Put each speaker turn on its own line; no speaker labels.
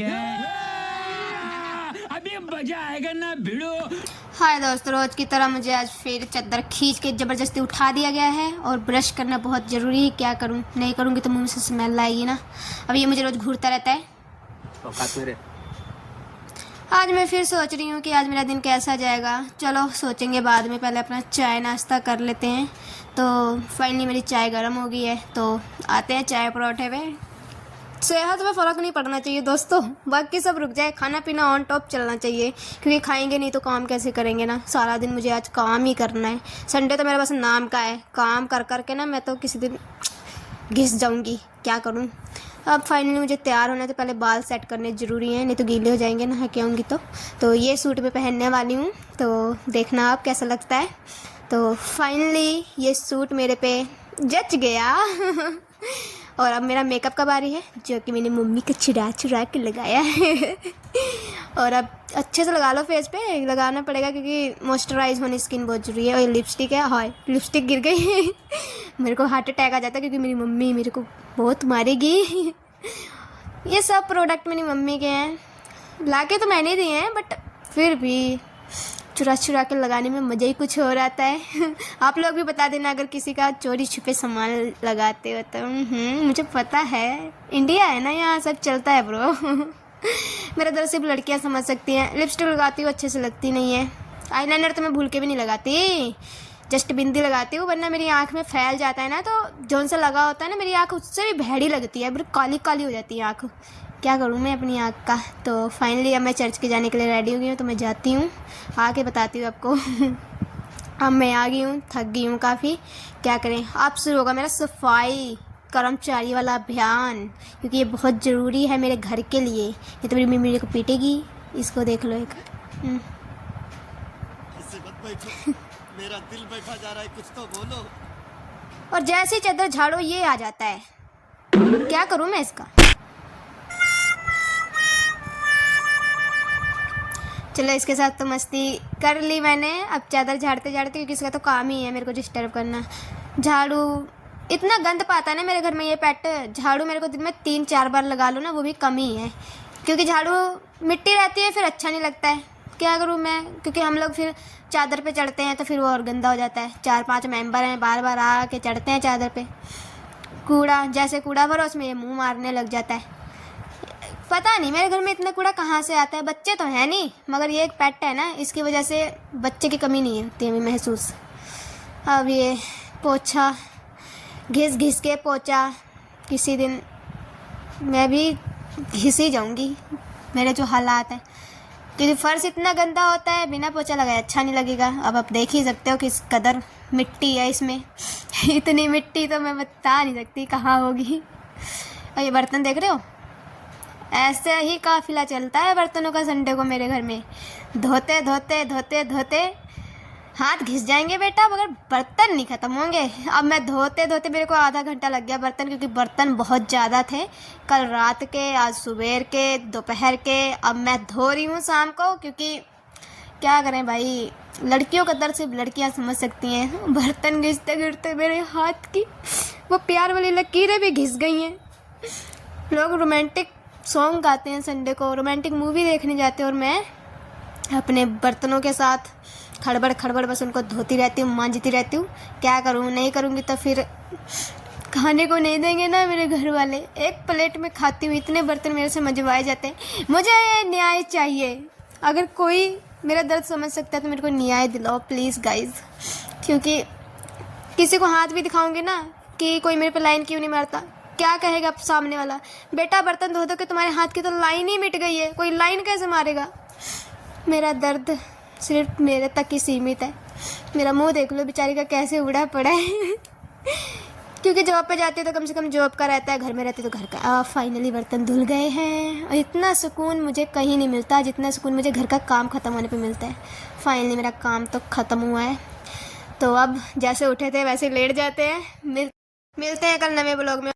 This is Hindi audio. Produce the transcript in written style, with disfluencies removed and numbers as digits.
है। अभी मजा आएगा ना भिड़ो।
हाय दोस्तों, रोज की तरह मुझे आज फिर चादर खींच के ज़बरदस्ती उठा दिया गया है और ब्रश करना बहुत ज़रूरी है। क्या करूं, नहीं करूंगी तो मुंह से स्मेल आएगी ना। अब ये मुझे रोज घूरता रहता है। आज मैं फिर सोच रही हूँ कि आज मेरा दिन कैसा जाएगा। चलो सोचेंगे बाद में, पहले अपना चाय नाश्ता कर लेते हैं। तो फाइनली मेरी चाय गर्म हो गई है, तो आते हैं चाय परोठे पे। सेहत में फ़र्क नहीं पड़ना चाहिए दोस्तों, बाकी सब रुक जाए, खाना पीना ऑन टॉप चलना चाहिए, क्योंकि खाएंगे नहीं तो काम कैसे करेंगे ना। सारा दिन मुझे आज काम ही करना है। संडे तो मेरे पास नाम का है, काम कर कर के ना मैं तो किसी दिन घिस जाऊंगी। क्या करूं। अब फाइनली मुझे तैयार होना है, तो पहले बाल सेट करने ज़रूरी हैं, नहीं तो गीले हो जाएंगे ना के आऊँगी तो ये सूट मैं पहनने वाली हूँ, तो देखना आप कैसा लगता है। तो फाइनली ये सूट मेरे पे जच गया और अब मेरा मेकअप का बारी है, जो कि मैंने मम्मी को चुरा चुरा के लगाया है और अब अच्छे से लगा लो, फेस पे लगाना पड़ेगा क्योंकि मॉइस्चराइज होनी स्किन बहुत जरूरी है। और ये लिपस्टिक है, हाय लिपस्टिक गिर गई मेरे को हार्ट अटैक आ जाता है क्योंकि मेरी मम्मी मेरे को बहुत मारेगी ये सब प्रोडक्ट मेरी मम्मी के हैं, लाके तो मैंने दिए हैं, बट फिर भी चुरा चुरा के लगाने में मज़ा ही कुछ और आता है आप लोग भी बता देना अगर किसी का चोरी छुपे सामान लगाते हो तो। मुझे पता है, इंडिया है ना, यहाँ सब चलता है ब्रो मेरा दर सिर्फ लड़कियाँ समझ सकती हैं। लिपस्टिक लगाती हूँ, अच्छे से लगती नहीं है। आईलाइनर तो मैं भूल के भी नहीं लगाती, जस्ट बिंदी लगाती हूँ, वरना मेरी आँख में फैल जाता है ना, तो जौन सा लगा होता है ना, मेरी आँख उससे भी भैड़ी लगती है, बिल्कुल काली काली हो जाती है आँख। क्या करूँ मैं अपनी आँख का। तो फाइनली अब मैं चर्च के जाने के लिए रेडी हो गई हूँ, तो मैं जाती हूँ, आके बताती हूँ आपको अब मैं आ गई हूँ, थक गई हूँ काफ़ी। क्या करें, अब शुरू होगा मेरा सफाई कर्मचारी वाला अभियान, क्योंकि ये बहुत ज़रूरी है मेरे घर के लिए, ये तो मेरी मम्मी मेरे को पीटेगी। इसको देख लो एक
मेरा दिल बैठा जा रहा है, कुछ तो बोलो।
और जैसे ही चादर झाड़ो ये आ जाता है। क्या करूँ मैं इसका। चलो इसके साथ तो मस्ती कर ली मैंने। अब चादर झाड़ते झाड़ते, क्योंकि इसका तो काम ही है मेरे को डिस्टर्ब करना। झाड़ू इतना गंद पाता है ना मेरे घर में ये पेट, झाड़ू मेरे को दिन में 3-4 बार लगा लूँ ना, वो भी कम ही है, क्योंकि झाड़ू मिट्टी रहती है फिर अच्छा नहीं लगता है। क्या करूँ मैं, क्योंकि हम लोग फिर चादर पे चढ़ते हैं तो फिर वो और गंदा हो जाता है। 4-5 मेंबर हैं, बार बार आके चढ़ते हैं चादर पे। कूड़ा जैसे कूड़ा भरो उसमें ये मुँह मारने लग जाता है। पता नहीं मेरे घर में इतना कूड़ा कहाँ से आता है। बच्चे तो हैं नहीं, मगर ये एक पेट है ना, इसकी वजह से बच्चे की कमी नहीं होती है हमें महसूस। अब ये पोछा घिस घिस के पोछा, किसी दिन मैं भी घिस ही जाऊँगी मेरे जो हालात हैं, क्योंकि फ़र्श इतना गंदा होता है, बिना पोछा लगाए अच्छा नहीं लगेगा। अब आप देख ही सकते हो किस कदर मिट्टी है इसमें इतनी मिट्टी तो मैं बता नहीं सकती कहाँ होगी। और ये बर्तन देख रहे हो, ऐसे ही काफिला चलता है बर्तनों का संडे को मेरे घर में। धोते धोते धोते धोते हाथ घिस जाएंगे बेटा, मगर बर्तन नहीं ख़त्म होंगे। अब मैं धोते धोते मेरे को आधा घंटा लग गया बर्तन, क्योंकि बर्तन बहुत ज़्यादा थे, कल रात के, आज सुबह के, दोपहर के। अब मैं धो रही हूँ शाम को, क्योंकि क्या करें भाई, लड़कियों का दर्द सिर्फ लड़कियाँ समझ सकती हैं। बर्तन घिसते घिसते मेरे हाथ की वो प्यार वाली लकीरें भी घिस गई हैं। लोग रोमांटिक सॉन्ग गाते हैं संडे को, रोमांटिक मूवी देखने जाते हैं, और मैं अपने बर्तनों के साथ खड़बड़ खड़बड़ बस उनको धोती रहती हूँ, मांजती रहती हूँ। क्या करूँ, नहीं करूँगी तो फिर खाने को नहीं देंगे ना मेरे घर वाले। एक प्लेट में खाती हूँ, इतने बर्तन मेरे से मंजवाए जाते हैं। मुझे न्याय चाहिए, अगर कोई मेरा दर्द समझ सकता है तो मेरे को न्याय दिलाओ प्लीज़ गाइज, क्योंकि किसी को हाथ भी दिखाऊंगी ना कि कोई मेरे पे लाइन क्यों नहीं मारता, क्या कहेगा सामने वाला, बेटा बर्तन धो धो के तुम्हारे हाथ की तो लाइन ही मिट गई है, कोई लाइन कैसे मारेगा। मेरा दर्द सिर्फ मेरे तक ही सीमित है। मेरा मुंह देख लो बेचारी का कैसे उड़ा पड़ा है क्योंकि जॉब पे जाती है तो कम से कम जॉब का रहता है, घर में रहती है तो घर का। फाइनली बर्तन धुल गए हैं, और इतना सुकून मुझे कहीं नहीं मिलता जितना सुकून मुझे घर का काम ख़त्म होने पे मिलता है। फाइनली मेरा काम तो ख़त्म हुआ है, तो अब जैसे उठे थे वैसे लेट जाते हैं। मिलते हैं कल नए ब्लॉग में।